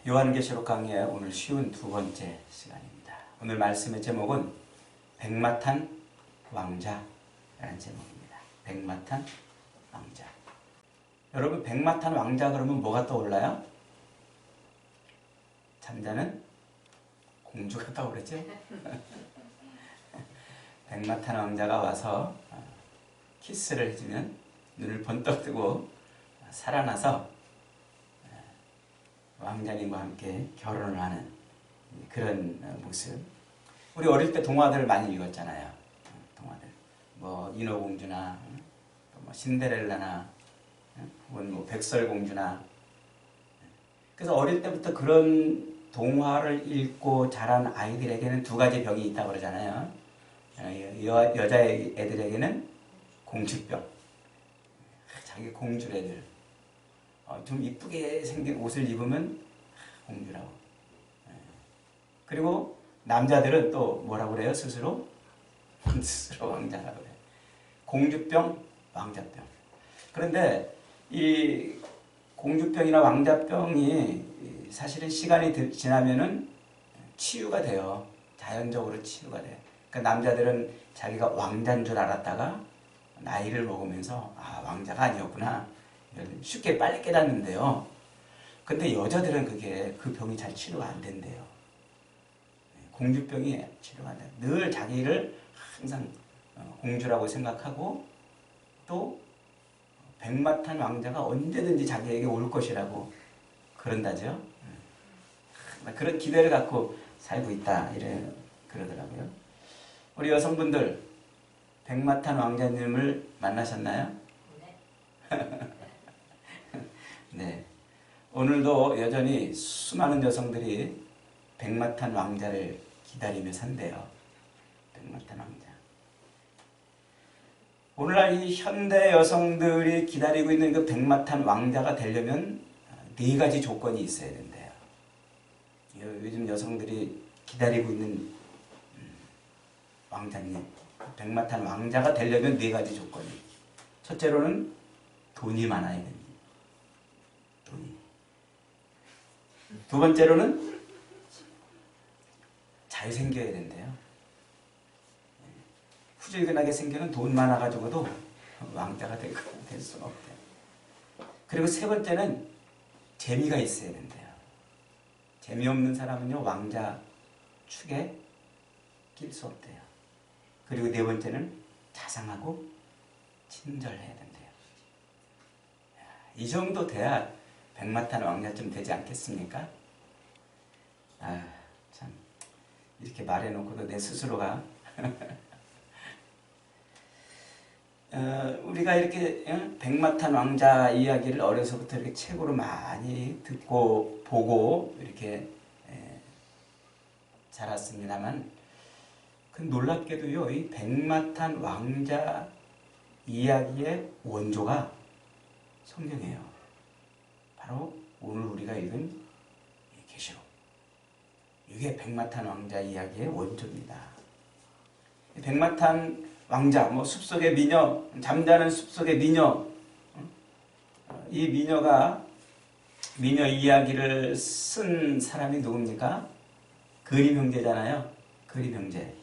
요한계시록 강의의 오늘 쉬운 두 번째 시간입니다. 오늘 말씀의 제목은 백마탄 왕자라는 제목입니다. 백마탄 왕자. 여러분, 백마탄 왕자 그러면 뭐가 떠올라요? 잠자는 공주가 떠오르죠? 백마탄 왕자가 와서 키스를 해주면 눈을 번쩍 뜨고 살아나서 왕자님과 함께 결혼을 하는 그런 모습. 우리 어릴 때 동화들 많이 읽었잖아요. 동화들. 뭐 인어공주나 뭐 신데렐라나 혹은 뭐 백설공주나. 그래서 어릴 때부터 그런 동화를 읽고 자란 아이들에게는 두 가지 병이 있다고 그러잖아요. 여자애들에게는 공주병. 자기 공주애들. 좀 이쁘게 생긴 옷을 입으면 공주라고. 그리고 남자들은 또 뭐라고 그래요? 스스로 왕자라고 그래요. 공주병, 왕자병. 그런데 이 공주병이나 왕자병이 사실은 시간이 지나면은 치유가 돼요. 자연적으로 치유가 돼요. 그러니까 남자들은 자기가 왕자인 줄 알았다가 나이를 먹으면서 왕자가 아니었구나. 쉽게 빨리 깨닫는데요. 근데 여자들은 그 병이 잘 치료가 안 된대요. 공주병이 치료가 안 돼요. 늘 자기를 항상 공주라고 생각하고 또 백마탄 왕자가 언제든지 자기에게 올 것이라고 그런다죠. 그런 기대를 갖고 살고 있다. 그러더라고요. 우리 여성분들 백마탄 왕자님을 만나셨나요? 네. 네. 오늘도 여전히 수많은 여성들이 백마탄 왕자를 기다리며 산대요. 백마탄 왕자. 오늘날 이 현대 여성들이 기다리고 있는 그 백마탄 왕자가 되려면 네 가지 조건이 있어야 된대요. 요즘 여성들이 기다리고 있는 왕자님, 백마탄 왕자가 되려면 네 가지 조건이. 첫째로는 돈이 많아야 됩니다. 두 번째로는 잘생겨야 된대요. 후질근하게 생기는 돈 많아가지고도 왕자가 될 수는 없대요. 그리고 세 번째는 재미가 있어야 된대요. 재미없는 사람은요, 왕자 축에 낄 수 없대요. 그리고 네 번째는 자상하고 친절해야 된대요. 이 정도 돼야 백마탄 왕자쯤 되지 않겠습니까? 참 이렇게 말해놓고도 내 스스로가 우리가 이렇게 백마탄 왕자 이야기를 어려서부터 이렇게 책으로 많이 듣고 보고 이렇게 자랐습니다만, 그 놀랍게도요, 이 백마탄 왕자 이야기의 원조가 성경이에요. 바로 오늘 우리가 읽은 계시록. 이게 백마탄 왕자 이야기의 원조입니다. 백마탄 왕자, 뭐 숲속의 미녀, 잠자는 숲속의 미녀. 이 미녀 이야기를 쓴 사람이 누굽니까? 그림 형제잖아요. 그림 형제.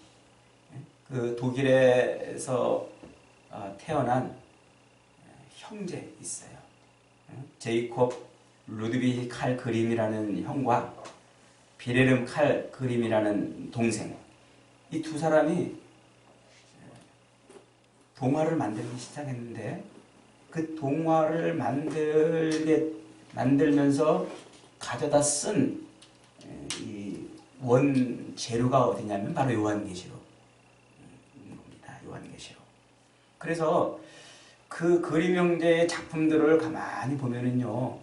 그 독일에서 태어난 형제 있어요. 제이콥 루드비히 칼 그림이라는 형과 비레름 칼 그림이라는 동생. 이 두 사람이 동화를 만들기 시작했는데, 그 동화를 만들면서 가져다 쓴 이 원재료가 어디냐면 바로 요한계시록입니다. 요한계시록. 그래서 그 그림 형제의 작품들을 가만히 보면은요,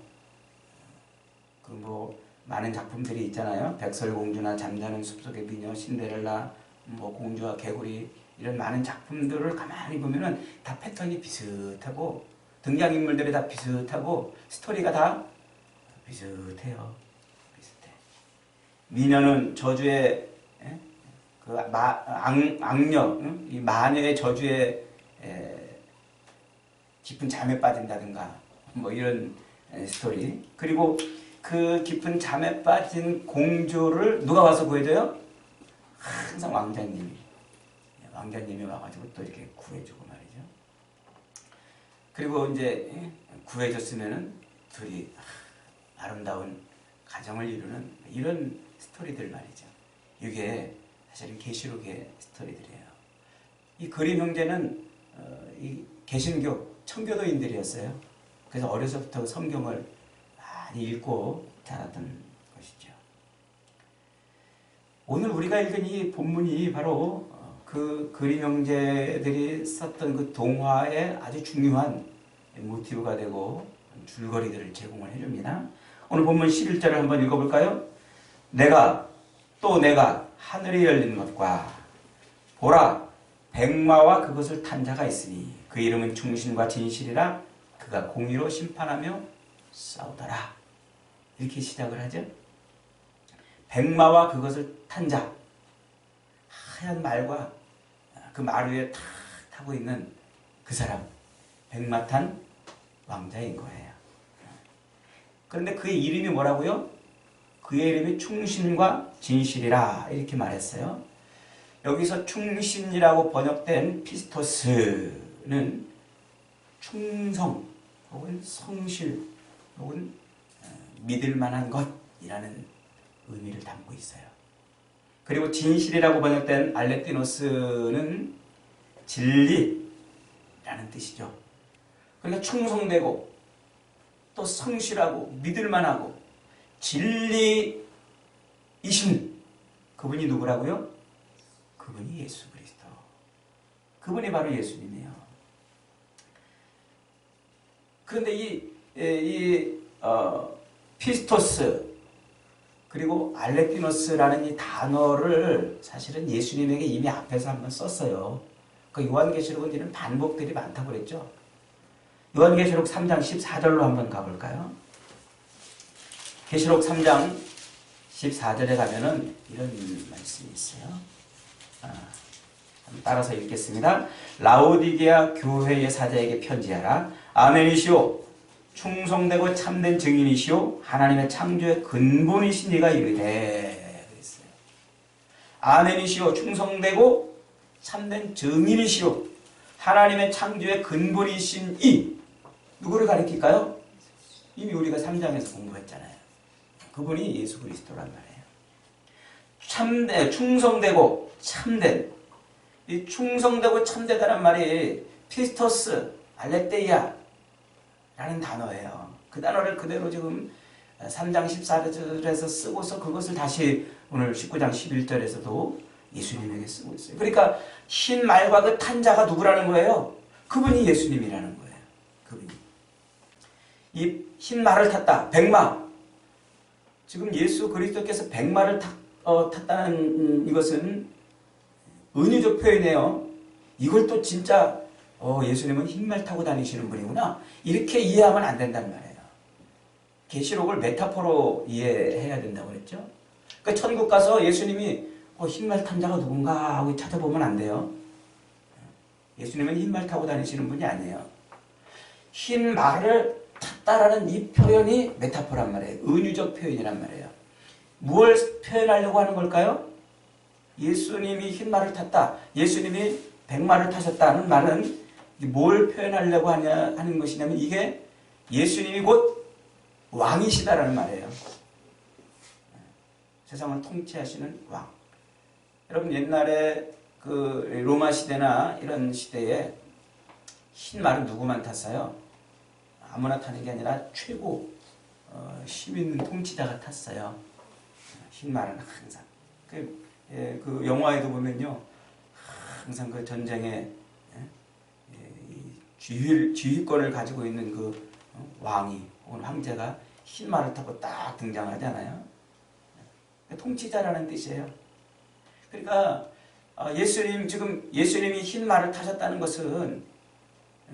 그 뭐 많은 작품들이 있잖아요. 백설공주나 잠자는 숲속의 미녀, 신데렐라, 뭐 공주와 개구리, 이런 많은 작품들을 가만히 보면은 다 패턴이 비슷하고 등장인물들이 다 비슷하고 스토리가 다 비슷해요. 비슷해. 미녀는 저주의 그 악녀, 이 마녀의 저주에 깊은 잠에 빠진다든가 뭐 이런 스토리. 그리고 그 깊은 잠에 빠진 공주를 누가 와서 구해줘요? 항상 왕자님이 와가지고 또 이렇게 구해주고 말이죠. 그리고 이제 구해줬으면은 둘이 아름다운 가정을 이루는 이런 스토리들 말이죠. 이게 사실은 계시록의 스토리들이에요. 이 그림 형제는 이 개신교 청교도인들이었어요. 그래서 어려서부터 성경을 많이 읽고 자랐던 것이죠. 오늘 우리가 읽은 이 본문이 바로 그 그림 형제들이 썼던 그 동화의 아주 중요한 모티브가 되고 줄거리들을 제공을 해줍니다. 오늘 본문 11절을 한번 읽어볼까요? 내가 하늘이 열린 것과 보라 백마와 그것을 탄 자가 있으니 그 이름은 충신과 진실이라 그가 공의로 심판하며 싸우더라. 이렇게 시작을 하죠. 백마와 그것을 탄 자, 하얀 말과 그 말 위에 탁 타고 있는 그 사람, 백마 탄 왕자인 거예요. 그런데 그의 이름이 뭐라고요? 그의 이름이 충신과 진실이라 이렇게 말했어요. 여기서 충신이라고 번역된 피스토스는 충성 혹은 성실 혹은 믿을 만한 것이라는 의미를 담고 있어요. 그리고 진실이라고 번역된 알레티노스는 진리라는 뜻이죠. 그러니까 충성되고 또 성실하고 믿을 만하고 진리이신 그분이 누구라고요? 그분이 예수 그리스도. 그분이 바로 예수님이에요. 그런데 이 피스토스 그리고 알레티노스라는 이 단어를 사실은 예수님에게 이미 앞에서 한번 썼어요. 그 요한계시록은 이런 반복들이 많다고 그랬죠. 요한계시록 3장 14절로 한번 가볼까요? 계시록 3장 14절에 가면은 이런 말씀이 있어요. 따라서 읽겠습니다. 라오디게아 교회의 사자에게 편지하라. 아멘이시오. 충성되고 참된 증인이시오. 하나님의 창조의 근본이신 이가 이르되. 그랬어요. 아멘이시오. 충성되고 참된 증인이시오. 하나님의 창조의 근본이신 이. 누구를 가리킬까요? 이미 우리가 3장에서 공부했잖아요. 그분이 예수 그리스도란 말이에요. 충성되고 참된. 이 충성되고 참되다는 말이 피스토스, 알레테이아라는 단어예요. 그 단어를 그대로 지금 3장 14절에서 쓰고서 그것을 다시 오늘 19장 11절에서도 예수님에게 쓰고 있어요. 그러니까 흰 말과 그 탄 자가 누구라는 거예요? 그분이 예수님이라는 거예요. 그분이. 이 흰 말을 탔다. 백마. 지금 예수 그리스도께서 백마를 탔다는 이것은 은유적 표현이에요. 이걸 또 진짜 예수님은 흰말 타고 다니시는 분이구나. 이렇게 이해하면 안 된다는 말이에요. 계시록을 메타포로 이해해야 된다고 그랬죠. 그러니까 천국 가서 예수님이 흰말 탄 자가 누군가 하고 찾아보면 안 돼요. 예수님은 흰말 타고 다니시는 분이 아니에요. 흰 말을 탔다라는 이 표현이 메타포란 말이에요. 은유적 표현이란 말이에요. 무엇을 표현하려고 하는 걸까요? 예수님이 흰 말을 탔다. 예수님이 백마를 타셨다는 말은 뭘 표현하려고 하는 것이냐면 이게 예수님이 곧 왕이시다라는 말이에요. 세상을 통치하시는 왕. 여러분 옛날에 그 로마 시대나 이런 시대에 흰 말은 누구만 탔어요? 아무나 타는 게 아니라 최고 힘 있는 통치자가 탔어요. 흰 말은 항상. 그 영화에도 보면요, 항상 그 전쟁에 지휘권을 가지고 있는 그 왕이 혹은 황제가 흰 말을 타고 딱 등장하잖아요. 통치자라는 뜻이에요. 그러니까 예수님이 흰 말을 타셨다는 것은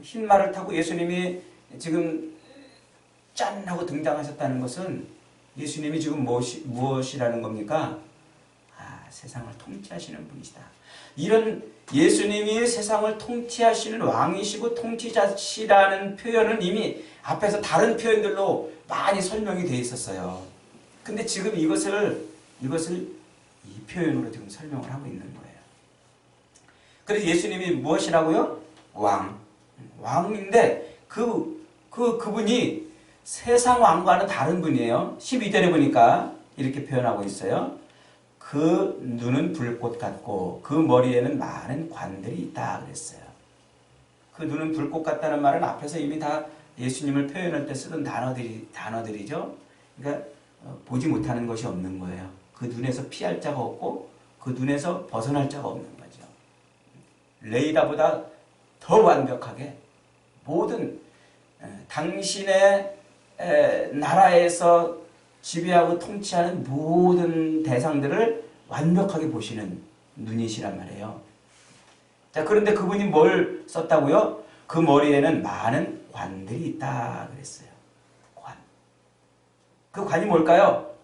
흰 말을 타고 예수님이 지금 짠 하고 등장하셨다는 것은 예수님이 지금 무엇이라는 겁니까? 세상을 통치하시는 분이시다. 이런 예수님이 세상을 통치하시는 왕이시고 통치자시라는 표현은 이미 앞에서 다른 표현들로 많이 설명이 되어 있었어요. 근데 지금 이것을 이 표현으로 지금 설명을 하고 있는 거예요. 그래서 예수님이 무엇이라고요? 왕인데 그분이 세상 왕과는 다른 분이에요. 12절에 보니까 이렇게 표현하고 있어요. 그 눈은 불꽃 같고 그 머리에는 많은 관들이 있다 그랬어요. 그 눈은 불꽃 같다는 말은 앞에서 이미 다 예수님을 표현할 때 쓰던 단어들이죠. 그러니까 보지 못하는 것이 없는 거예요. 그 눈에서 피할 자가 없고 그 눈에서 벗어날 자가 없는 거죠. 레이다보다 더 완벽하게 모든 당신의 나라에서 지배하고 통치하는 모든 대상들을 완벽하게 보시는 눈이시란 말이에요. 자, 그런데 그분이 뭘 썼다고요? 그 머리에는 많은 관들이 있다 그랬어요. 관. 그 관이 뭘까요?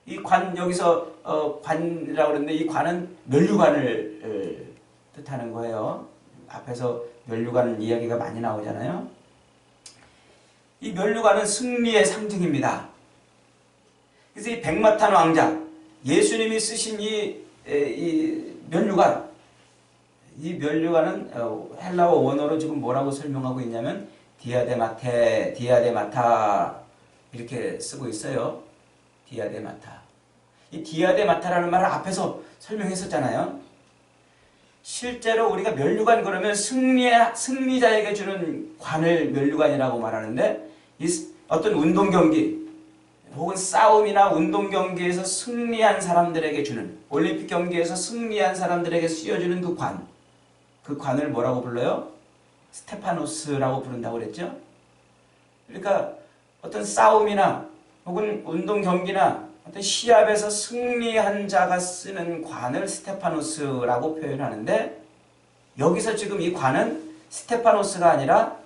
이 관, 여기서 관이라고 그러는데 이 관은 면류관을 뜻하는 거예요. 앞에서 면류관 이야기가 많이 나오잖아요. 이 면류관은 승리의 상징입니다. 그래서 이 백마탄 왕자, 예수님이 쓰신 이 면류관, 이 면류관은 헬라어 원어로 지금 뭐라고 설명하고 있냐면 디아데마타 이렇게 쓰고 있어요. 디아데마타. 이 디아데마타라는 말을 앞에서 설명했었잖아요. 실제로 우리가 면류관 그러면 승리자에게 주는 관을 면류관이라고 말하는데 어떤 운동 경기 혹은 싸움이나 운동 경기에서 승리한 사람들에게 주는 올림픽 경기에서 승리한 사람들에게 씌워주는 그 관을 뭐라고 불러요? 스테파노스라고 부른다고 그랬죠? 그러니까 어떤 싸움이나 혹은 운동 경기나 어떤 시합에서 승리한 자가 쓰는 관을 스테파노스라고 표현하는데 여기서 지금 이 관은 스테파노스가 아니라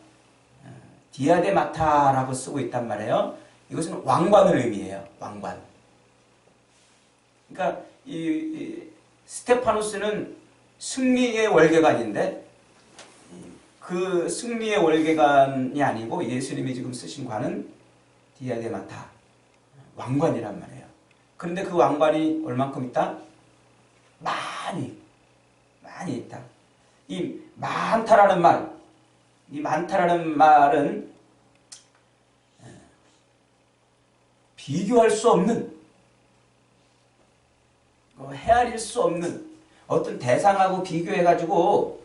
디아데마타라고 쓰고 있단 말이에요. 이것은 왕관을 의미해요. 왕관. 그러니까 이 스테파노스는 승리의 월계관인데 그 승리의 월계관이 아니고 예수님이 지금 쓰신 관은 디아데마타, 왕관이란 말이에요. 그런데 그 왕관이 얼만큼 있다? 많이 있다. 이 많다라는 말은 비교할 수 없는, 헤아릴 수 없는 어떤 대상하고 비교해가지고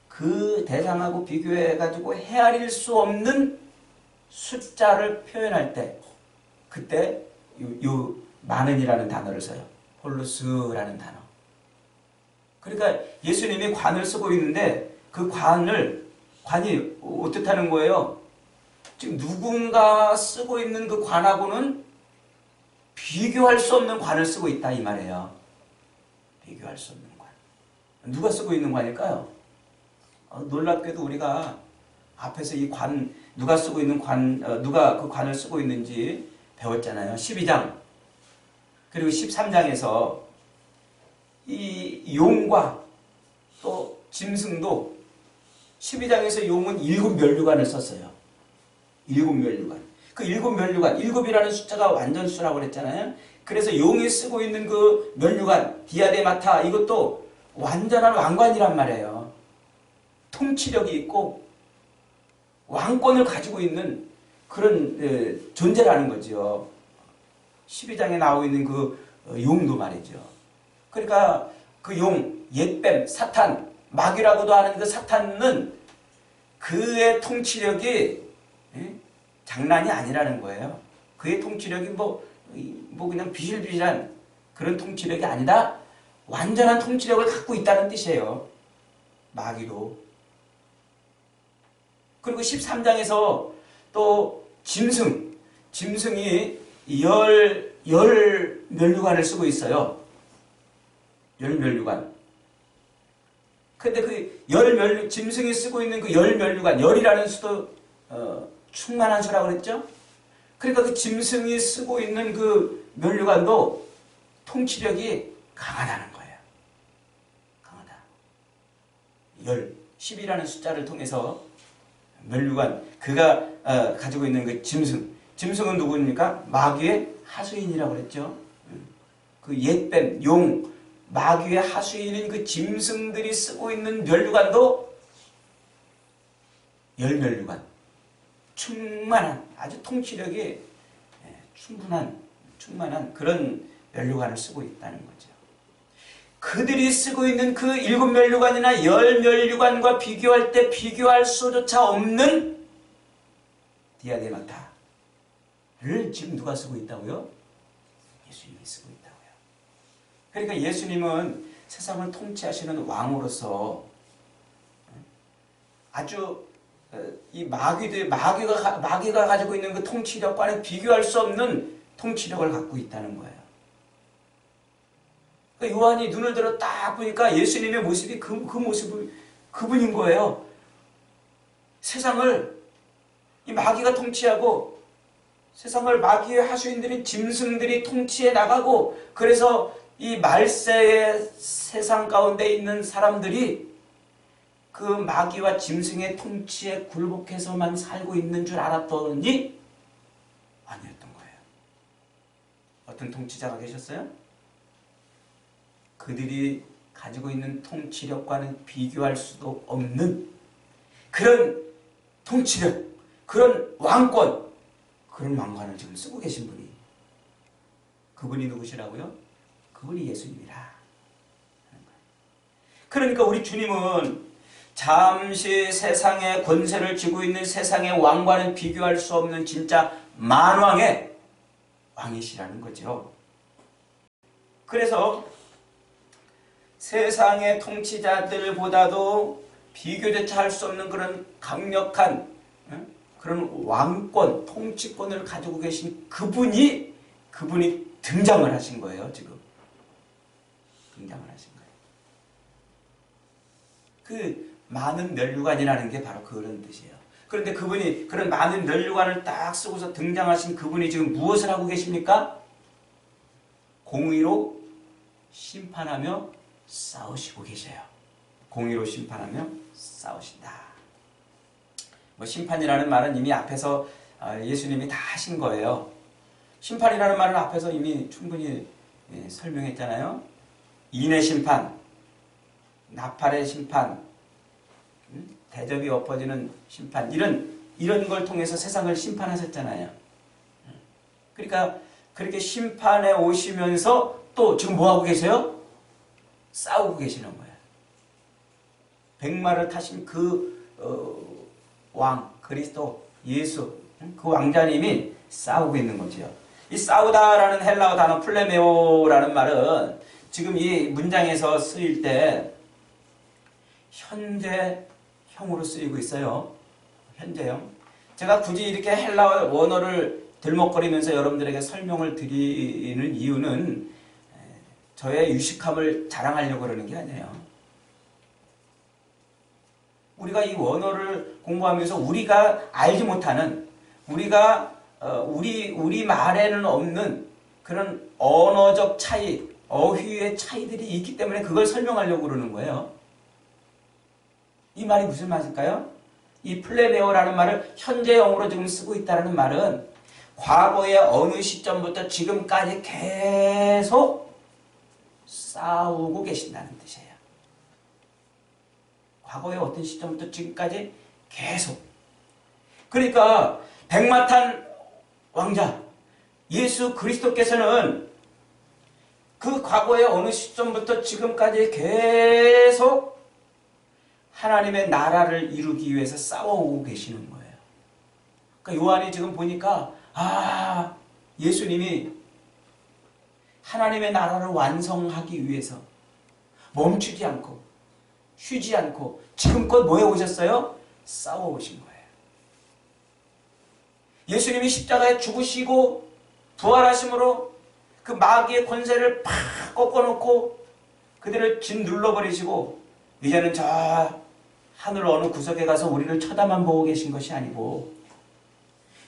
그 대상하고 비교해가지고 헤아릴 수 없는 숫자를 표현할 때 그때 요 많은이라는 단어를 써요. 홀루스라는 단어. 그러니까 예수님이 관을 쓰고 있는데 그 관이 어떻다는 거예요? 지금 누군가 쓰고 있는 그 관하고는 비교할 수 없는 관을 쓰고 있다 이 말이에요. 비교할 수 없는 관. 누가 쓰고 있는 관일까요? 놀랍게도 우리가 앞에서 이 관, 누가 쓰고 있는 관, 누가 그 관을 쓰고 있는지 배웠잖아요. 12장. 그리고 13장에서 이 용과 또 짐승도 12장에서 용은 7면류관을 썼어요. 7면류관. 그 7면류관, 7이라는 숫자가 완전수라고 그랬잖아요. 그래서 용이 쓰고 있는 그 면류관, 디아데마타, 이것도 완전한 왕관이란 말이에요. 통치력이 있고 왕권을 가지고 있는 그런 존재라는 거죠. 12장에 나오고 있는 그 용도 말이죠. 그러니까 그 용, 옛뱀, 사탄, 마귀라고도 하는 그 사탄은 그의 통치력이 장난이 아니라는 거예요. 그의 통치력이 뭐 그냥 비실비실한 그런 통치력이 아니다. 완전한 통치력을 갖고 있다는 뜻이에요. 마귀도. 그리고 13장에서 또 짐승이 열 면류관을 쓰고 있어요. 열 면류관. 근데 그 짐승이 쓰고 있는 그 열 면류관, 열이라는 수도 충만한 수라고 그랬죠? 그러니까 그 짐승이 쓰고 있는 그 면류관도 통치력이 강하다는 거예요. 10이라는 숫자를 통해서 멸류관, 그가 가지고 있는 그 짐승은 누구입니까? 마귀의 하수인이라고 그랬죠. 그 옛뱀, 용, 마귀의 하수인인 그 짐승들이 쓰고 있는 멸류관도 열멸류관, 충만한, 아주 통치력이 충만한 그런 멸류관을 쓰고 있다는 거죠. 그들이 쓰고 있는 그 7멸류관이나 10멸류관과 비교할 때 비교할 수조차 없는 디아데마타를 지금 누가 쓰고 있다고요? 예수님이 쓰고 있다고요. 그러니까 예수님은 세상을 통치하시는 왕으로서 아주 이 마귀가 가지고 있는 그 통치력과는 비교할 수 없는 통치력을 갖고 있다는 거예요. 그러니까 요한이 눈을 들어 딱 보니까 예수님의 모습이 그 모습을 그분인 거예요. 세상을 이 마귀가 통치하고 세상을 마귀의 하수인들인 짐승들이 통치해 나가고, 그래서 이 말세의 세상 가운데 있는 사람들이 그 마귀와 짐승의 통치에 굴복해서만 살고 있는 줄 알았더니 아니었던 거예요. 어떤 통치자가 계셨어요? 그들이 가지고 있는 통치력과는 비교할 수도 없는 그런 통치력, 그런 왕권, 그런 왕관을 지금 쓰고 계신 분이, 그분이 누구시라고요? 그분이 예수님이라. 그러니까 우리 주님은 잠시 세상의 권세를 쥐고 있는 세상의 왕과는 비교할 수 없는 진짜 만왕의 왕이시라는 거죠. 그래서 세상의 통치자들보다도 비교조차 할 수 없는 그런 강력한 그런 왕권, 통치권을 가지고 계신 그분이 등장을 하신 거예요. 지금 등장을 하신 거예요. 그 많은 멸류관이라는 게 바로 그런 뜻이에요. 그런데 그분이 그런 많은 멸류관을 딱 쓰고서 등장하신 그분이 지금 무엇을 하고 계십니까? 공의로 심판하며 싸우시고 계셔요. 공의로 심판하며 싸우신다. 심판이라는 말은 이미 앞에서 예수님이 다 하신 거예요. 심판이라는 말은 앞에서 이미 충분히 설명했잖아요. 인의 심판, 나팔의 심판, 대접이 엎어지는 심판, 이런 걸 통해서 세상을 심판하셨잖아요. 그러니까 그렇게 심판에 오시면서 또 지금 뭐하고 계세요? 싸우고 계시는 거예요. 백마를 타신 그 왕, 그리스도, 예수, 그 왕자님이 싸우고 있는 거죠. 이 싸우다라는 헬라어 단어 플레메오라는 말은 지금 이 문장에서 쓰일 때 현재형으로 쓰이고 있어요. 현재형. 제가 굳이 이렇게 헬라어 원어를 들먹거리면서 여러분들에게 설명을 드리는 이유는 저의 유식함을 자랑하려고 그러는 게 아니에요. 우리가 이 원어를 공부하면서 우리가 알지 못하는, 우리 말에는 없는 그런 언어적 차이, 어휘의 차이들이 있기 때문에 그걸 설명하려고 그러는 거예요. 이 말이 무슨 말일까요? 이 플레메오라는 말을 현재형으로 지금 쓰고 있다는 말은 과거의 어느 시점부터 지금까지 계속 싸우고 계신다는 뜻이에요. 과거의 어떤 시점부터 지금까지 계속. 그러니까 백마탄 왕자 예수 그리스도께서는 그 과거의 어느 시점부터 지금까지 계속 하나님의 나라를 이루기 위해서 싸워오고 계시는 거예요. 그러니까 요한이 지금 보니까 예수님이 하나님의 나라를 완성하기 위해서 멈추지 않고 쉬지 않고 지금껏 뭐 해오셨어요? 싸워오신 거예요. 예수님이 십자가에 죽으시고 부활하심으로 그 마귀의 권세를 팍 꺾어놓고 그들을 짓눌러버리시고 이제는 저 하늘 어느 구석에 가서 우리를 쳐다만 보고 계신 것이 아니고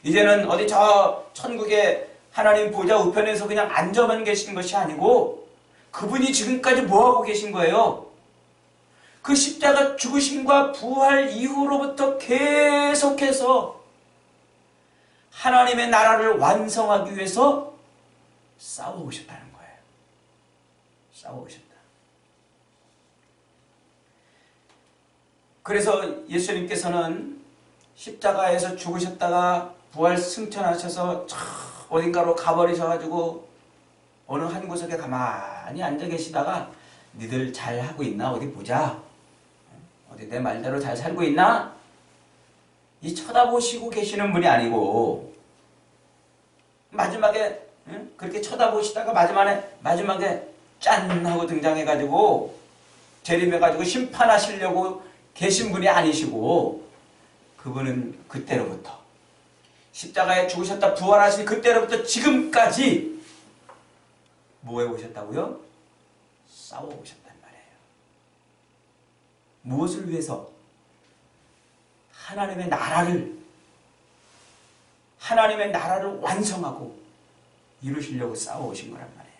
이제는 어디 저 천국의 하나님 보좌 우편에서 그냥 앉아만 계신 것이 아니고 그분이 지금까지 뭐하고 계신 거예요? 그 십자가 죽으심과 부활 이후로부터 계속해서 하나님의 나라를 완성하기 위해서 싸워오셨다는 거예요. 싸워오셨다. 그래서 예수님께서는 십자가에서 죽으셨다가 부활 승천하셔서 어딘가로 가버리셔가지고 어느 한 구석에 가만히 앉아 계시다가 니들 잘하고 있나? 어디 보자. 어디 내 말대로 잘 살고 있나? 이 쳐다보시고 계시는 분이 아니고 마지막에 그렇게 쳐다보시다가 마지막에 짠 하고 등장해가지고 재림해가지고 심판하시려고 계신 분이 아니시고 그분은 그때로부터 십자가에 죽으셨다 부활하신 그때로부터 지금까지 뭐 해오셨다고요? 싸워오셨단 말이에요. 무엇을 위해서? 하나님의 나라를 완성하고 이루시려고 싸워오신 거란 말이에요.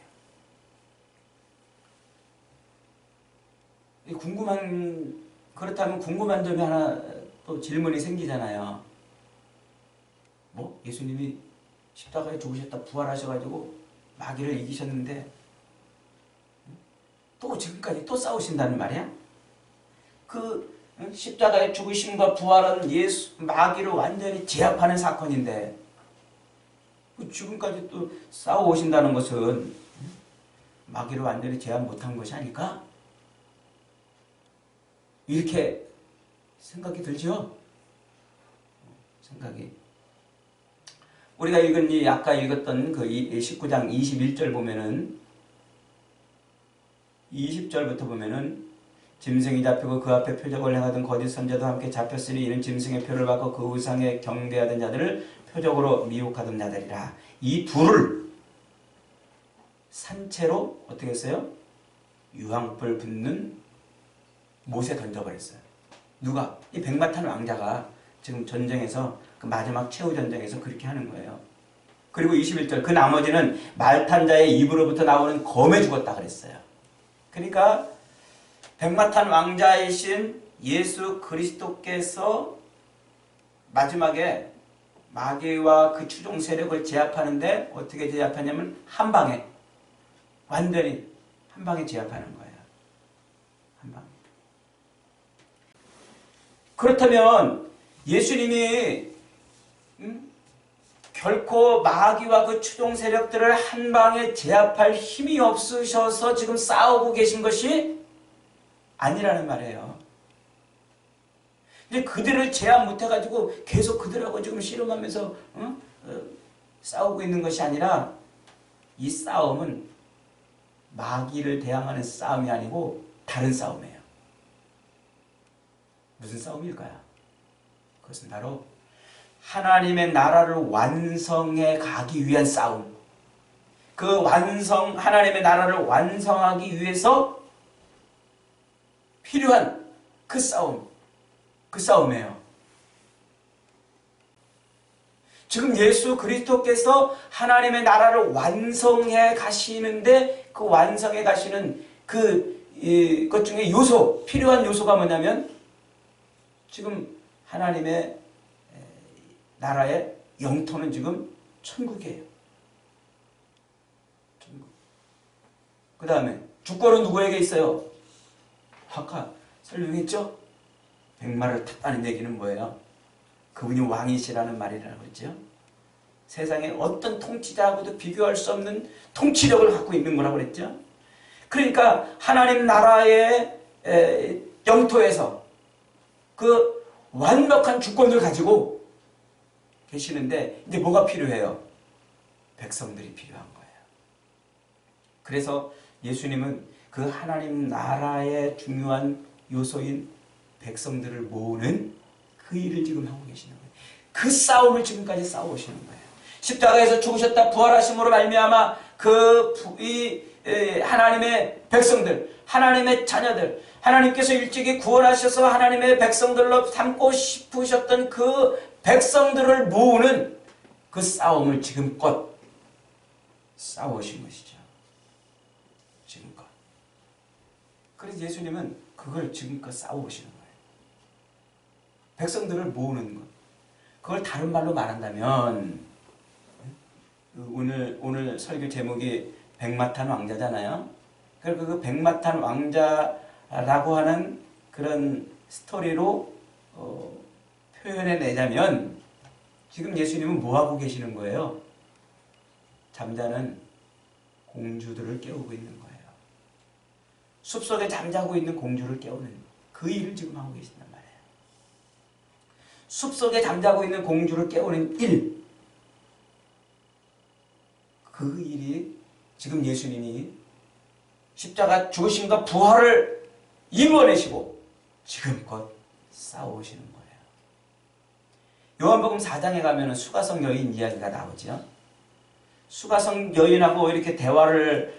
그렇다면 궁금한 점이 하나 또 질문이 생기잖아요. 뭐? 예수님이 십자가에 죽으셨다 부활하셔가지고 마귀를 이기셨는데 또 지금까지 또 싸우신다는 말이야? 그 십자가의 죽으심과 부활은 마귀를 완전히 제압하는 사건인데 지금까지 또 싸워오신다는 것은 마귀를 완전히 제압 못한 것이 아닐까? 이렇게 생각이 들죠? 생각이. 우리가 아까 읽었던 그 19장 21절 보면은 20절부터 보면은 짐승이 잡히고 그 앞에 표적을 행하던 거짓 선자도 함께 잡혔으니 이는 짐승의 표를 받고 그 우상에 경배하던 자들을 표적으로 미혹하던 자들이라. 이 둘을 산채로 어떻게 했어요? 유황불 붙는 못에 던져버렸어요. 누가? 이 백마탄 왕자가 지금 전쟁에서 그 마지막 최후 전쟁에서 그렇게 하는 거예요. 그리고 21절 그 나머지는 말탄 자의 입으로부터 나오는 검에 죽었다 그랬어요. 그러니까 백마탄 왕자이신 예수 그리스도께서 마지막에 마귀와 그 추종 세력을 제압하는데 어떻게 제압하냐면 한 방에 완전히 한 방에 제압하는 거예요. 한 방. 그렇다면 예수님이 결코 마귀와 그 추종 세력들을 한 방에 제압할 힘이 없으셔서 지금 싸우고 계신 것이 아니라는 말이에요. 근데 그들을 제압 못해가지고 계속 그들하고 지금 씨름하면서 싸우고 있는 것이 아니라 이 싸움은 마귀를 대항하는 싸움이 아니고 다른 싸움이에요. 무슨 싸움일까요? 그것은 바로 하나님의 나라를 완성해 가기 위한 싸움. 하나님의 나라를 완성하기 위해서 필요한 그 싸움이에요. 지금 예수 그리스도께서 하나님의 나라를 완성해 가시는데 그 완성해 가시는 것 중에 필요한 요소가 뭐냐면 지금 하나님의 나라의 영토는 지금 천국이에요. 천국. 그 다음에 주권은 누구에게 있어요? 아까 설명했죠? 백마를 탔다는 얘기는 뭐예요? 그분이 왕이시라는 말이라고 그랬죠? 세상에 어떤 통치자하고도 비교할 수 없는 통치력을 갖고 있는 거라고 그랬죠? 그러니까 하나님 나라의 영토에서 그 완벽한 주권을 가지고 계시는데 이제 뭐가 필요해요? 백성들이 필요한 거예요. 그래서 예수님은 그 하나님 나라의 중요한 요소인 백성들을 모으는 그 일을 지금 하고 계시는 거예요. 그 싸움을 지금까지 싸우시는 거예요. 십자가에서 죽으셨다 부활하심으로 말미암아 하나님의 백성들, 하나님의 자녀들, 하나님께서 일찍이 구원하셔서 하나님의 백성들로 삼고 싶으셨던 그 백성들을 모으는 그 싸움을 지금껏 싸우신 것이죠. 지금껏. 그래서 예수님은 그걸 지금껏 싸워오시는 거예요. 백성들을 모으는 것. 그걸 다른 말로 말한다면 오늘 설교 제목이 백마탄 왕자잖아요. 그러니까 그 백마탄 왕자라고 하는 그런 스토리로 표현해내자면 지금 예수님은 뭐하고 계시는 거예요? 잠자는 공주들을 깨우고 있는 거예요. 숲속에 잠자고 있는 공주를 깨우는 그 일을 지금 하고 계신단 말이에요. 숲속에 잠자고 있는 공주를 깨우는 일, 그 일이 지금 예수님이 십자가 죽으심과 부활을 이루어내시고 지금껏 싸우시는 거예요. 요한복음 4장에 가면 수가성 여인 이야기가 나오죠. 수가성 여인하고 이렇게 대화를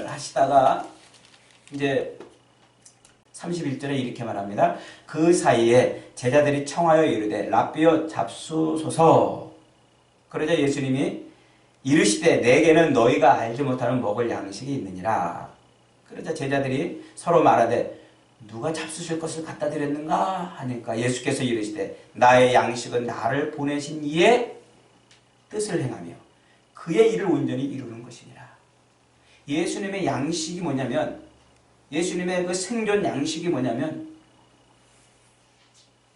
하시다가 이제 31절에 이렇게 말합니다. 그 사이에 제자들이 청하여 이르되 랍비여 잡수소서. 그러자 예수님이 이르시되 내게는 너희가 알지 못하는 먹을 양식이 있느니라. 그러자 제자들이 서로 말하되 누가 잡수실 것을 갖다 드렸는가 하니까 예수께서 이르시되 나의 양식은 나를 보내신 이의 뜻을 행하며 그의 일을 온전히 이루는 것이니라. 예수님의 양식이 뭐냐면, 예수님의 그 생존 양식이 뭐냐면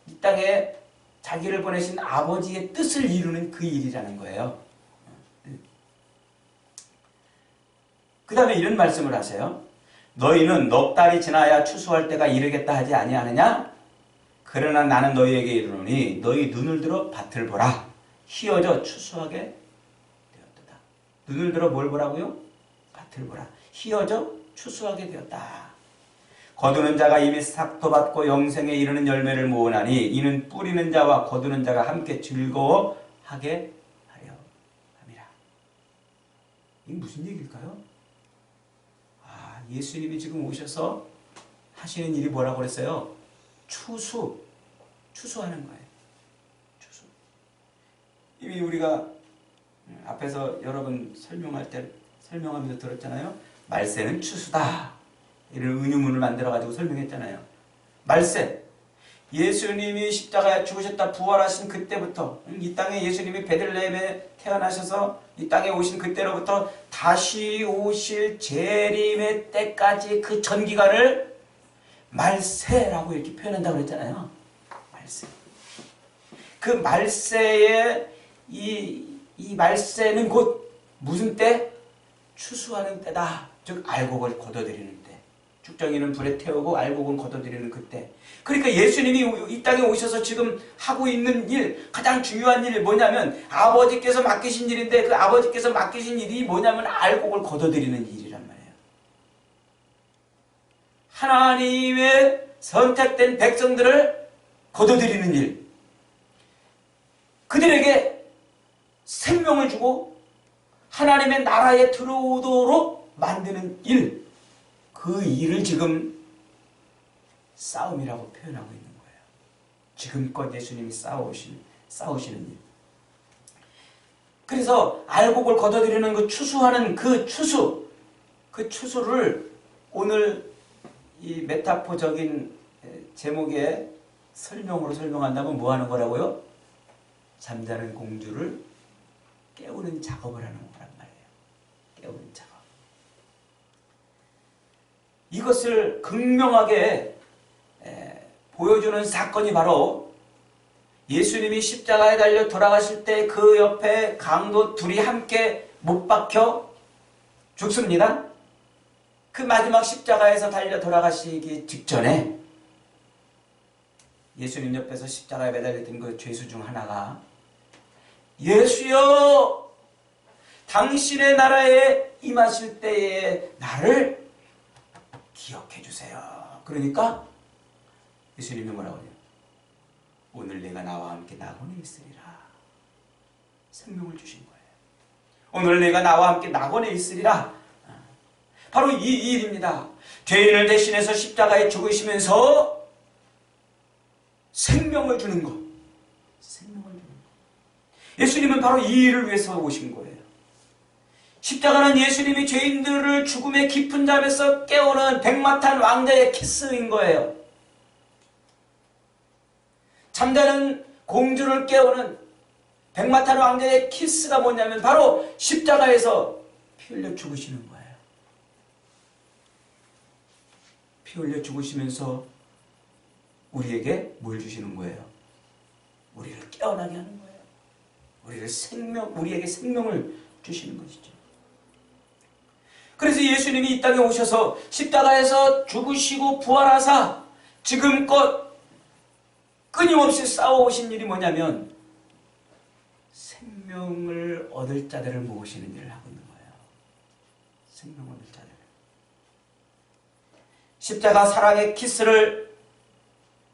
이 땅에 자기를 보내신 아버지의 뜻을 이루는 그 일이라는 거예요. 그 다음에 이런 말씀을 하세요. 너희는 넉 달이 지나야 추수할 때가 이르겠다 하지 아니하느냐? 그러나 나는 너희에게 이르노니 너희 눈을 들어 밭을 보라. 희어져 추수하게 되었도다. 눈을 들어 뭘 보라고요? 밭을 보라. 희어져 추수하게 되었다. 거두는 자가 이미 삭도 받고 영생에 이르는 열매를 모으나니 이는 뿌리는 자와 거두는 자가 함께 즐거워하게 하려 함이라. 이게 무슨 얘기일까요? 예수님이 지금 오셔서 하시는 일이 뭐라고 그랬어요? 추수하는 거예요. 추수. 이미 우리가 앞에서 여러분 설명하면서 들었잖아요. 말세는 추수다. 이런 은유문을 만들어가지고 설명했잖아요. 말세. 예수님이 십자가에 죽으셨다 부활하신 그때부터, 이 땅에 예수님이 베들레헴에 태어나셔서 이 땅에 오신 그때로부터 다시 오실 재림의 때까지 그 전 기간을 말세라고 이렇게 표현한다고 그랬잖아요. 말세. 그 말세의 이 말세는 곧 무슨 때? 추수하는 때다. 즉 알곡을 걷어들이는 때. 죽정이는 불에 태우고 알곡은 걷어들이는 그때. 그러니까 예수님이 이 땅에 오셔서 지금 하고 있는 일, 가장 중요한 일이 뭐냐면 아버지께서 맡기신 일인데 그 아버지께서 맡기신 일이 뭐냐면 알곡을 걷어들이는 일이란 말이에요. 하나님의 선택된 백성들을 걷어들이는 일. 그들에게 생명을 주고 하나님의 나라에 들어오도록 만드는 일. 그 일을 지금 싸움이라고 표현하고 있는 거예요. 지금껏 예수님이 싸우시는 일. 그래서 알곡을 걷어들이는 그 추수하는 그 추수를 오늘 이 메타포적인 제목의 설명으로 설명한다면 뭐 하는 거라고요? 잠자는 공주를 깨우는 작업을 하는 거란 말이에요. 깨우는 작업. 이것을 극명하게 보여주는 사건이 바로 예수님이 십자가에 달려 돌아가실 때 그 옆에 강도 둘이 함께 못 박혀 죽습니다. 그 마지막 십자가에서 달려 돌아가시기 직전에 예수님 옆에서 십자가에 매달렸던 그 죄수 중 하나가 예수여 당신의 나라에 임하실 때에 나를 기억해 주세요. 그러니까 예수님이 뭐라고 해요? 오늘 내가 나와 함께 낙원에 있으리라. 생명을 주신 거예요. 오늘 내가 나와 함께 낙원에 있으리라. 바로 이 일입니다. 죄인을 대신해서 십자가에 죽으시면서 생명을 주는 것. 예수님은 바로 이 일을 위해서 오신 거예요. 십자가는 예수님이 죄인들을 죽음의 깊은 잠에서 깨우는 백마탄 왕자의 키스인 거예요. 잠자는 공주를 깨우는 백마탄 왕자의 키스가 뭐냐면 바로 십자가에서 피 흘려 죽으시는 거예요. 피 흘려 죽으시면서 우리에게 뭘 주시는 거예요? 우리를 깨어나게 하는 거예요. 우리에게 생명을 주시는 것이죠. 그래서 예수님이 이 땅에 오셔서 십자가에서 죽으시고 부활하사 지금껏 끊임없이 싸워오신 일이 뭐냐면 생명을 얻을 자들을 모으시는 일을 하고 있는 거예요. 생명을 얻을 자들. 십자가 사랑의 키스를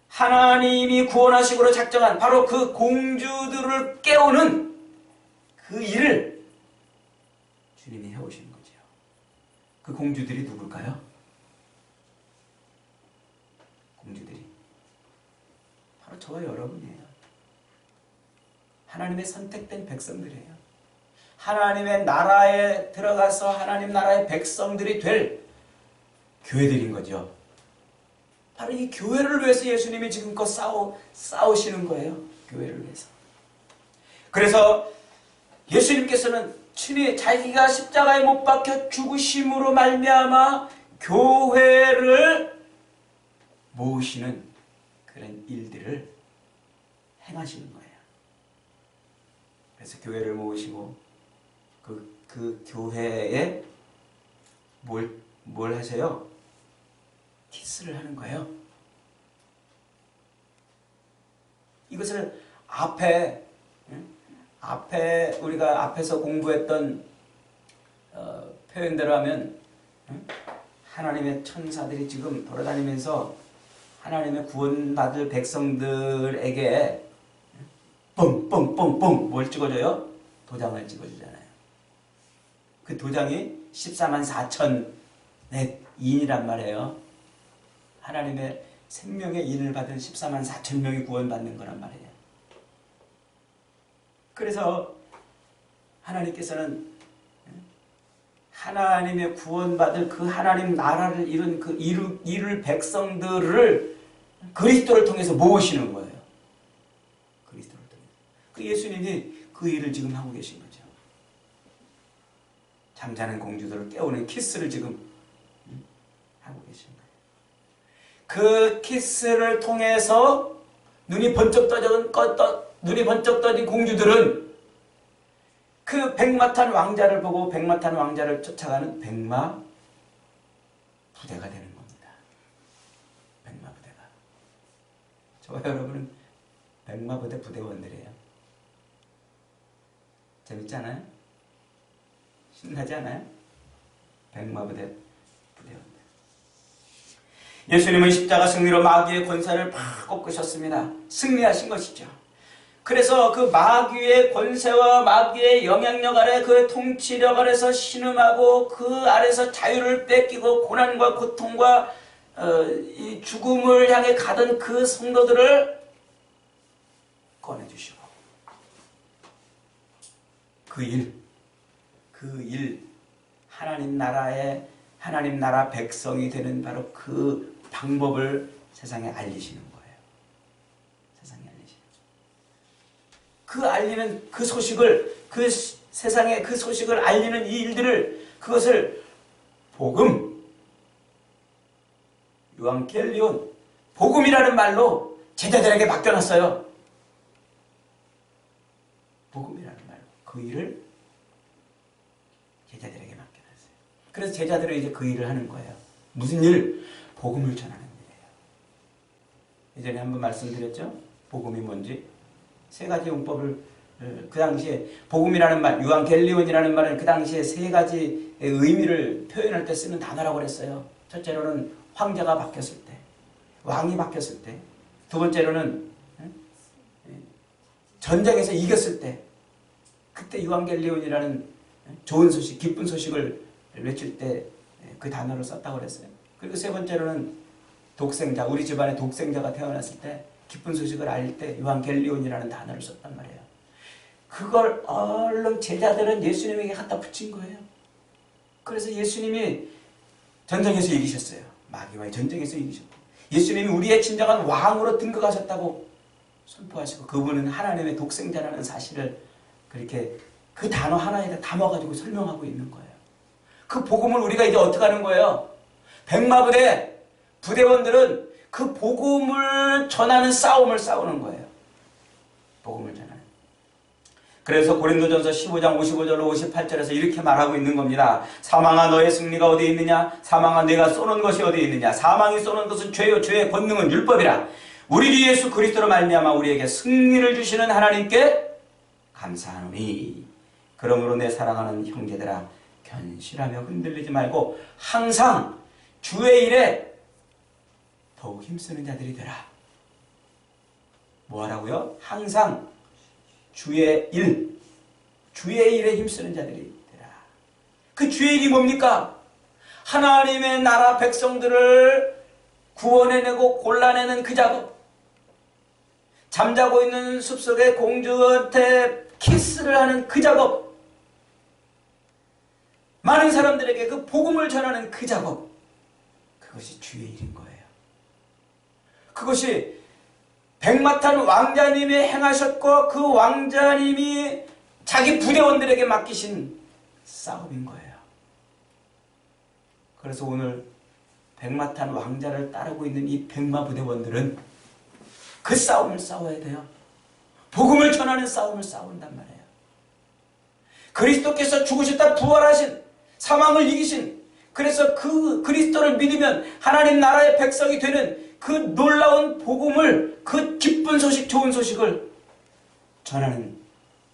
하나님이 구원하시기로 작정한 바로 그 공주들을 깨우는 그 일을 주님이 해오시는 거죠. 그 공주들이 누굴까요? 공주들이 바로 저와 여러분이에요. 하나님의 선택된 백성들이에요. 하나님의 나라에 들어가서 하나님 나라의 백성들이 될 교회들인 거죠. 바로 이 교회를 위해서 예수님이 지금껏 싸우시는 거예요. 교회를 위해서. 그래서 예수님께서는 친히 자기가 십자가에 못 박혀 죽으심으로 말미암아 교회를 모으시는 그런 일들을 행하시는 거예요. 그래서 교회를 모으시고 그 교회에 뭘 하세요? 키스를 하는 거예요. 이것을 앞에 우리가 앞에서 공부했던 표현대로 하면 하나님의 천사들이 지금 돌아다니면서 하나님의 구원받을 백성들에게 뻥뻥뻥뻥 뭘 찍어줘요? 도장을 찍어주잖아요. 그 도장이 14만 4천의 인이란 말이에요. 하나님의 생명의 인을 받은 14만 4천 명이 구원받는 거란 말이에요. 그래서 하나님께서는 하나님의 구원받을 그 하나님 나라를 이룬 그 이룰 백성들을 그리스도를 통해서 모으시는 거예요. 그리스도를 통해서. 그 예수님이 그 일을 지금 하고 계신 거죠. 잠자는 공주들을 깨우는 키스를 지금 하고 계신 거예요. 그 키스를 통해서 눈이 번쩍 떠진 공주들은 그 백마탄 왕자를 보고 백마탄 왕자를 쫓아가는 백마 부대가 되는 겁니다. 백마 부대가. 저와 여러분은 백마 부대 부대원들이에요. 재밌지 않아요? 신나지 않아요? 백마 부대 부대원들. 예수님은 십자가 승리로 마귀의 권세를 팍 꺾으셨습니다. 승리하신 것이죠. 그래서 그 마귀의 권세와 마귀의 영향력 아래 그 통치력 아래서 신음하고 그 아래서 자유를 뺏기고 고난과 고통과 이 죽음을 향해 가던 그 성도들을 꺼내주시고 그 일 하나님 나라 백성이 되는 바로 그 방법을 세상에 알리시는 거예요. 세상에 알리시는. 그 알리는 그 소식을 그 세상에 그 소식을 알리는 이 일들을 그것을 복음 유앙겔리온 복음이라는 말로 제자들에게 맡겨놨어요. 복음이라는 말로 그 일을 제자들에게 맡겨놨어요. 그래서 제자들은 이제 그 일을 하는 거예요. 무슨 일? 복음을 전하는 일이에요. 예전에 한번 말씀드렸죠? 복음이 뭔지? 세 가지 용법을 그 당시에 복음이라는 말, 유앙겔리온이라는 말은 그 당시에 세 가지의 의미를 표현할 때 쓰는 단어라고 그랬어요. 첫째로는 황제가 바뀌었을 때, 왕이 바뀌었을 때, 두 번째로는 전쟁에서 이겼을 때, 그때 유앙겔리온이라는 좋은 소식, 기쁜 소식을 외칠 때 그 단어를 썼다고 그랬어요. 그리고 세 번째로는 독생자, 우리 집안에 독생자가 태어났을 때 기쁜 소식을 알릴 때 유앙겔리온이라는 단어를 썼단 말이에요. 그걸 얼른 제자들은 예수님에게 갖다 붙인 거예요. 그래서 예수님이 전쟁에서 이기셨어요. 마귀와의 전쟁에서 이기셨고, 예수님이 우리의 진정한 왕으로 등극하셨다고 선포하시고, 그분은 하나님의 독생자라는 사실을 그렇게 그 단어 하나에다 담아가지고 설명하고 있는 거예요. 그 복음을 우리가 이제 어떻게 하는 거예요? 백마부대 부대원들은 그 복음을 전하는 싸움을 싸우는 거예요. 복음을 전하는. 그래서 고린도전서 15장 55절로 58절에서 이렇게 말하고 있는 겁니다. 사망아 너의 승리가 어디 있느냐? 사망아 내가 쏘는 것이 어디 있느냐? 사망이 쏘는 것은 죄요 죄의 권능은 율법이라. 우리 주 예수 그리스도로 말미암아 우리에게 승리를 주시는 하나님께 감사하노니. 그러므로 내 사랑하는 형제들아 견실하며 흔들리지 말고 항상 주의 일에 더욱 힘쓰는 자들이 되라. 뭐하라고요? 항상 주의 일에 힘쓰는 자들이 되라. 그 주의 일이 뭡니까? 하나님의 나라 백성들을 구원해내고 골라내는 그 작업. 잠자고 있는 숲속의 공주한테 키스를 하는 그 작업. 많은 사람들에게 그 복음을 전하는 그 작업. 그것이 주의 일인 거예요. 그것이 백마탄 왕자님이 행하셨고 그 왕자님이 자기 부대원들에게 맡기신 싸움인 거예요. 그래서 오늘 백마탄 왕자를 따르고 있는 이 백마 부대원들은 그 싸움을 싸워야 돼요. 복음을 전하는 싸움을 싸운단 말이에요. 그리스도께서 죽으셨다 부활하신, 사망을 이기신, 그래서 그 그리스도를 믿으면 하나님 나라의 백성이 되는 그 놀라운 복음을, 그 기쁜 소식, 좋은 소식을 전하는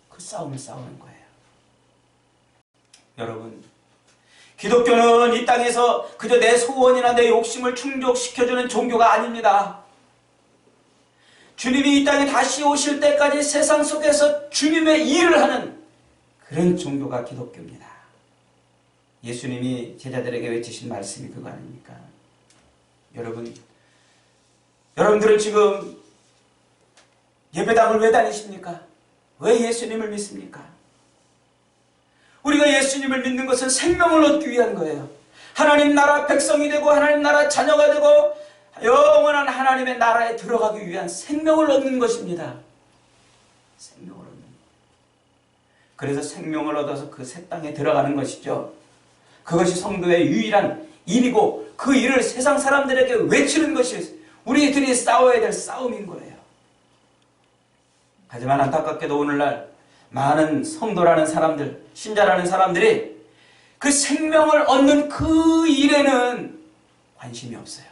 그 싸움을 싸우는 거예요. 여러분, 기독교는 이 땅에서 그저 내 소원이나 내 욕심을 충족시켜주는 종교가 아닙니다. 주님이 이 땅에 다시 오실 때까지 세상 속에서 주님의 일을 하는 그런 종교가 기독교입니다. 예수님이 제자들에게 외치신 말씀이 그거 아닙니까? 여러분들은 지금 예배당을 왜 다니십니까? 왜 예수님을 믿습니까? 우리가 예수님을 믿는 것은 생명을 얻기 위한 거예요. 하나님 나라 백성이 되고 하나님 나라 자녀가 되고 영원한 하나님의 나라에 들어가기 위한 생명을 얻는 것입니다. 생명을 얻는 것. 그래서 생명을 얻어서 그 새 땅에 들어가는 것이죠. 그것이 성도의 유일한 일이고 그 일을 세상 사람들에게 외치는 것이 우리들이 싸워야 될 싸움인 거예요. 하지만 안타깝게도 오늘날 많은 성도라는 사람들, 신자라는 사람들이 그 생명을 얻는 그 일에는 관심이 없어요.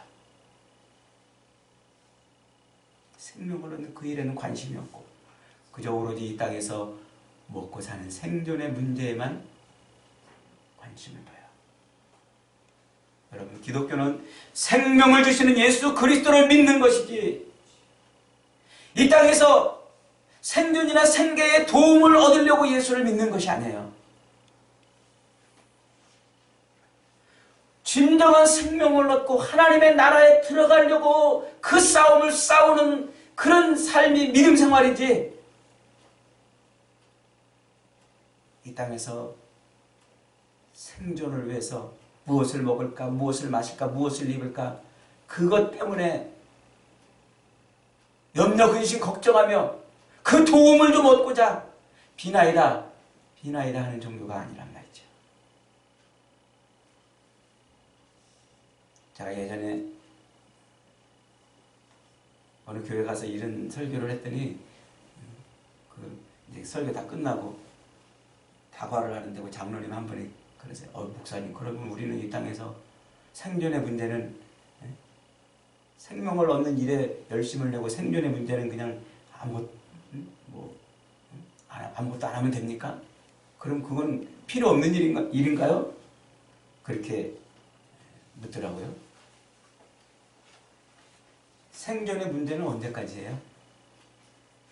생명을 얻는 그 일에는 관심이 없고 그저 오로지 이 땅에서 먹고 사는 생존의 문제에만 관심을 둬요. 여러분, 기독교는 생명을 주시는 예수 그리스도를 믿는 것이지 이 땅에서 생존이나 생계의 도움을 얻으려고 예수를 믿는 것이 아니에요. 진정한 생명을 얻고 하나님의 나라에 들어가려고 그 싸움을 싸우는 그런 삶이 믿음 생활이지, 이 땅에서 생존을 위해서 무엇을 먹을까, 무엇을 마실까, 무엇을 입을까, 그것 때문에 염려, 근심, 걱정하며 그 도움을 좀 얻고자 비나이다 하는 종교가 아니란 말이죠. 제가 예전에 어느 교회 가서 이런 설교를 했더니 이제 설교 다 끝나고 다과를 하는데 그 장로님 한 분이 그러세요. 목사님, 그러면 우리는 이 땅에서 생존의 문제는 생명을 얻는 일에 열심을 내고 생존의 문제는 그냥 아무것도 안 하면 됩니까? 그럼 그건 필요 없는 일인가요? 그렇게 묻더라고요. 생존의 문제는 언제까지예요?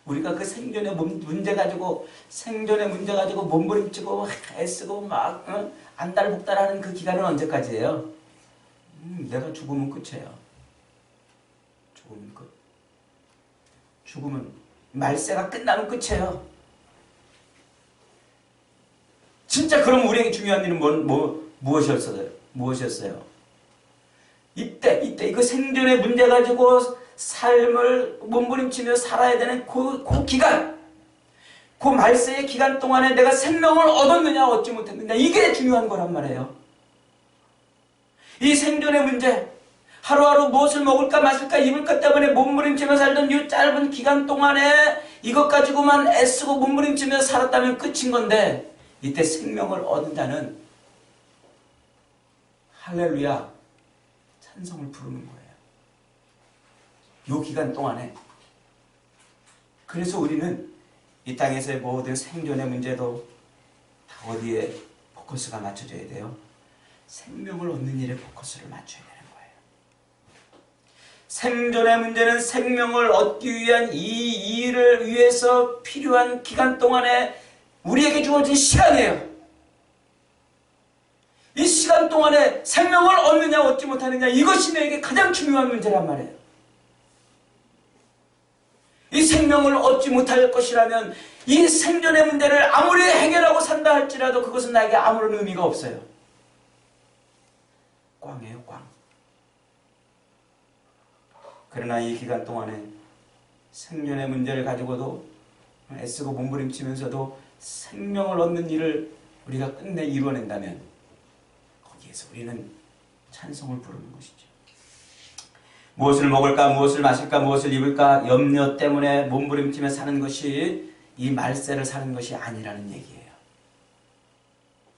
우리가 그 생존의 문제 가지고 몸부림치고 애쓰고 막 안달복달하는 그 기간은 언제까지예요? 내가 죽으면 끝이에요. 죽으면 끝. 죽으면 말세가 끝나면 끝이에요. 진짜 그럼 우리에게 중요한 일은 무엇이었어요? 무엇이었어요? 이때 이거 생존의 문제 가지고 삶을 몸부림치며 살아야 되는 그 기간, 그 말세의 기간 동안에 내가 생명을 얻었느냐 얻지 못했느냐, 이게 중요한 거란 말이에요. 이 생존의 문제, 하루하루 무엇을 먹을까 마실까 입을 것 때문에 몸부림치며 살던 이 짧은 기간 동안에 이것 가지고만 애쓰고 몸부림치며 살았다면 끝인 건데, 이때 생명을 얻은 자는 할렐루야 찬송을 부르는 거예요. 이 기간 동안에. 그래서 우리는 이 땅에서의 모든 생존의 문제도 다 어디에 포커스가 맞춰져야 돼요? 생명을 얻는 일에 포커스를 맞춰야 되는 거예요. 생존의 문제는 생명을 얻기 위한 이 일을 위해서 필요한 기간 동안에 우리에게 주어진 시간이에요. 이 시간 동안에 생명을 얻느냐 얻지 못하느냐, 이것이 내게 가장 중요한 문제란 말이에요. 이 생명을 얻지 못할 것이라면 이 생존의 문제를 아무리 해결하고 산다 할지라도 그것은 나에게 아무런 의미가 없어요. 꽝이에요, 꽝. 그러나 이 기간 동안에 생존의 문제를 가지고도 애쓰고 몸부림치면서도 생명을 얻는 일을 우리가 끝내 이루어낸다면 거기에서 우리는 찬송을 부르는 것이죠. 무엇을 먹을까, 무엇을 마실까, 무엇을 입을까 염려 때문에 몸부림치며 사는 것이 이 말세를 사는 것이 아니라는 얘기예요.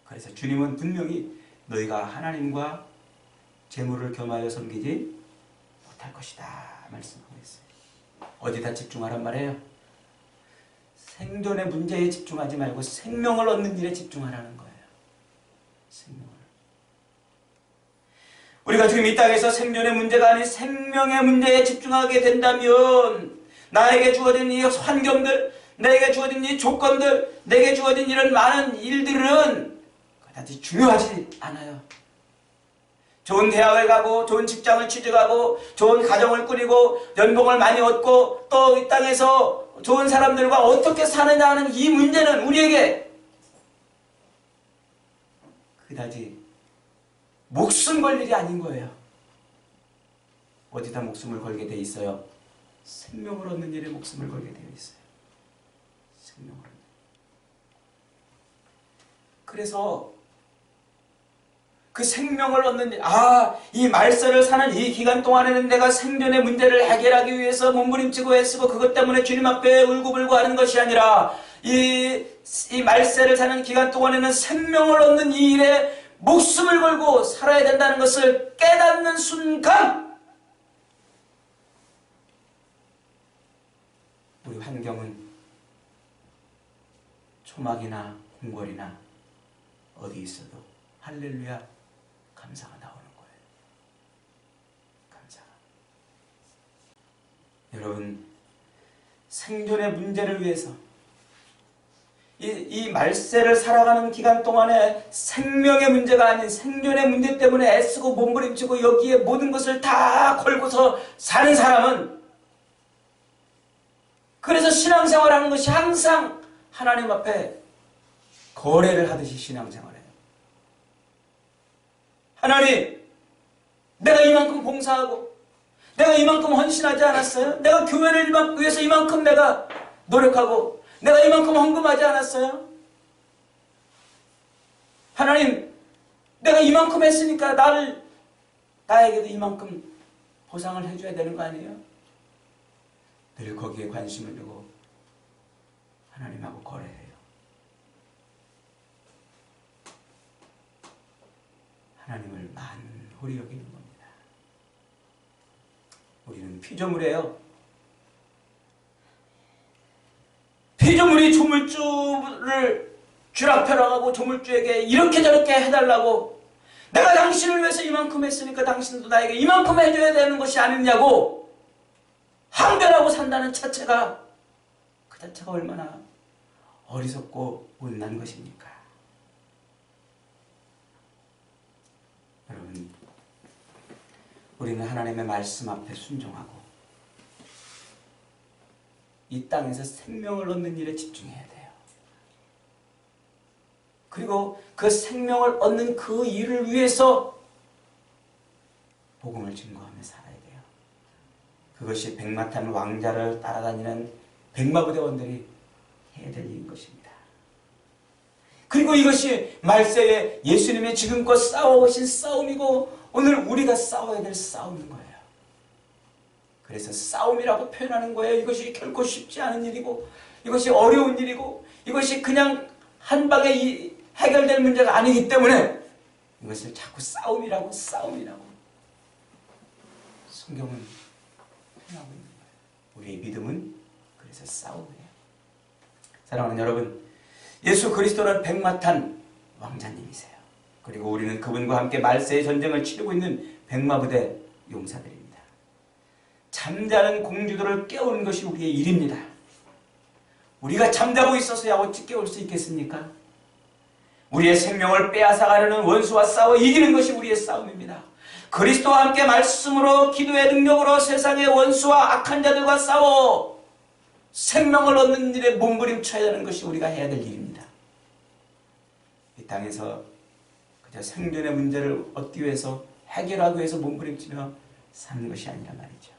그래서 주님은 분명히 너희가 하나님과 재물을 겸하여 섬기지 못할 것이다 말씀하고 있어요. 어디다 집중하란 말이에요? 생존의 문제에 집중하지 말고 생명을 얻는 일에 집중하라는 거예요. 생명을. 우리가 지금 이 땅에서 생존의 문제가 아닌 생명의 문제에 집중하게 된다면 나에게 주어진 이 환경들, 내게 주어진 이 조건들, 내게 주어진 이런 많은 일들은 그다지 중요하지 않아요. 좋은 대학을 가고 좋은 직장을 취직하고 좋은 가정을 꾸리고 연봉을 많이 얻고 또 이 땅에서 좋은 사람들과 어떻게 사느냐 하는 이 문제는 우리에게 그다지 목숨 걸 일이 아닌 거예요. 어디다 목숨을 걸게 돼 있어요? 생명을 얻는 일에 목숨을 걸게 되어 있어요. 생명을 얻는. 그래서 그 생명을 얻는 일, 이 말세를 사는 이 기간 동안에는 내가 생존의 문제를 해결하기 위해서 몸부림치고 애쓰고 그것 때문에 주님 앞에 울고불고 하는 것이 아니라 이 말세를 사는 기간 동안에는 생명을 얻는 이 일에 목숨을 걸고 살아야 된다는 것을 깨닫는 순간 우리 환경은 초막이나 궁궐이나 어디 있어도 할렐루야 감사가 나오는 거예요. 감사가. 여러분, 생존의 문제를 위해서 이 말세를 살아가는 기간 동안에 생명의 문제가 아닌 생존의 문제 때문에 애쓰고 몸부림치고 여기에 모든 것을 다 걸고서 사는 사람은, 그래서 신앙생활하는 것이 항상 하나님 앞에 거래를 하듯이 신앙생활해요. 하나님, 내가 이만큼 봉사하고 내가 이만큼 헌신하지 않았어요? 내가 교회를 위해서 이만큼 내가 노력하고 내가 이만큼 헌금하지 않았어요? 하나님, 내가 이만큼 했으니까 나에게도 이만큼 보상을 해줘야 되는 거 아니에요? 늘 거기에 관심을 두고 하나님하고 거래해요. 하나님을 만홀히 여기는 겁니다. 우리는 피조물이에요. 피조물이 조물주를 쥐락펴락하고 조물주에게 이렇게 저렇게 해달라고, 내가 당신을 위해서 이만큼 했으니까 당신도 나에게 이만큼 해줘야 되는 것이 아니냐고 항변하고 산다는 자체가, 그 자체가 얼마나 어리석고 못난 것입니까? 여러분, 우리는 하나님의 말씀 앞에 순종하고 이 땅에서 생명을 얻는 일에 집중해야 돼요. 그리고 그 생명을 얻는 그 일을 위해서 복음을 증거하며 살아야 돼요. 그것이 백마탄 왕자를 따라다니는 백마부대원들이 해야 될 일인 것입니다. 그리고 이것이 말세에 예수님이 지금껏 싸워오신 싸움이고 오늘 우리가 싸워야 될 싸움인 거예요. 그래서 싸움이라고 표현하는 거예요. 이것이 결코 쉽지 않은 일이고 이것이 어려운 일이고 이것이 그냥 한 방에 해결될 문제가 아니기 때문에 이것을 자꾸 싸움이라고 성경은 표현하고 있는 거예요. 우리의 믿음은 그래서 싸움이에요. 사랑하는 여러분, 예수 그리스도는 백마탄 왕자님이세요. 그리고 우리는 그분과 함께 말세의 전쟁을 치르고 있는 백마부대 용사들입니다. 잠자는 공주들을 깨우는 것이 우리의 일입니다. 우리가 잠자고 있어서야 어찌 깨울 수 있겠습니까? 우리의 생명을 빼앗아가려는 원수와 싸워 이기는 것이 우리의 싸움입니다. 그리스도와 함께 말씀으로 기도의 능력으로 세상의 원수와 악한 자들과 싸워 생명을 얻는 일에 몸부림쳐야 하는 것이 우리가 해야 될 일입니다. 이 땅에서 그저 생존의 문제를 얻기 위해서 해결하기 위해서 몸부림치며 사는 것이 아니란 말이죠.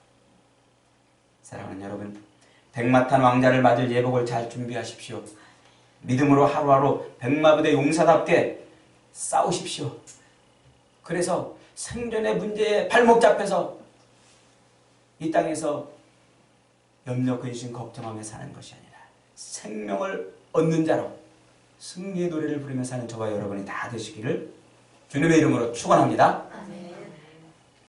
사랑하는 여러분, 백마탄 왕자를 맞을 예복을 잘 준비하십시오. 믿음으로 하루하루 백마부대 용사답게 싸우십시오. 그래서 생존의 문제에 발목 잡혀서 이 땅에서 염려, 근심, 걱정하며 사는 것이 아니라 생명을 얻는 자로 승리의 노래를 부르며 사는 저와 여러분이 다 되시기를 주님의 이름으로 축원합니다. 아멘.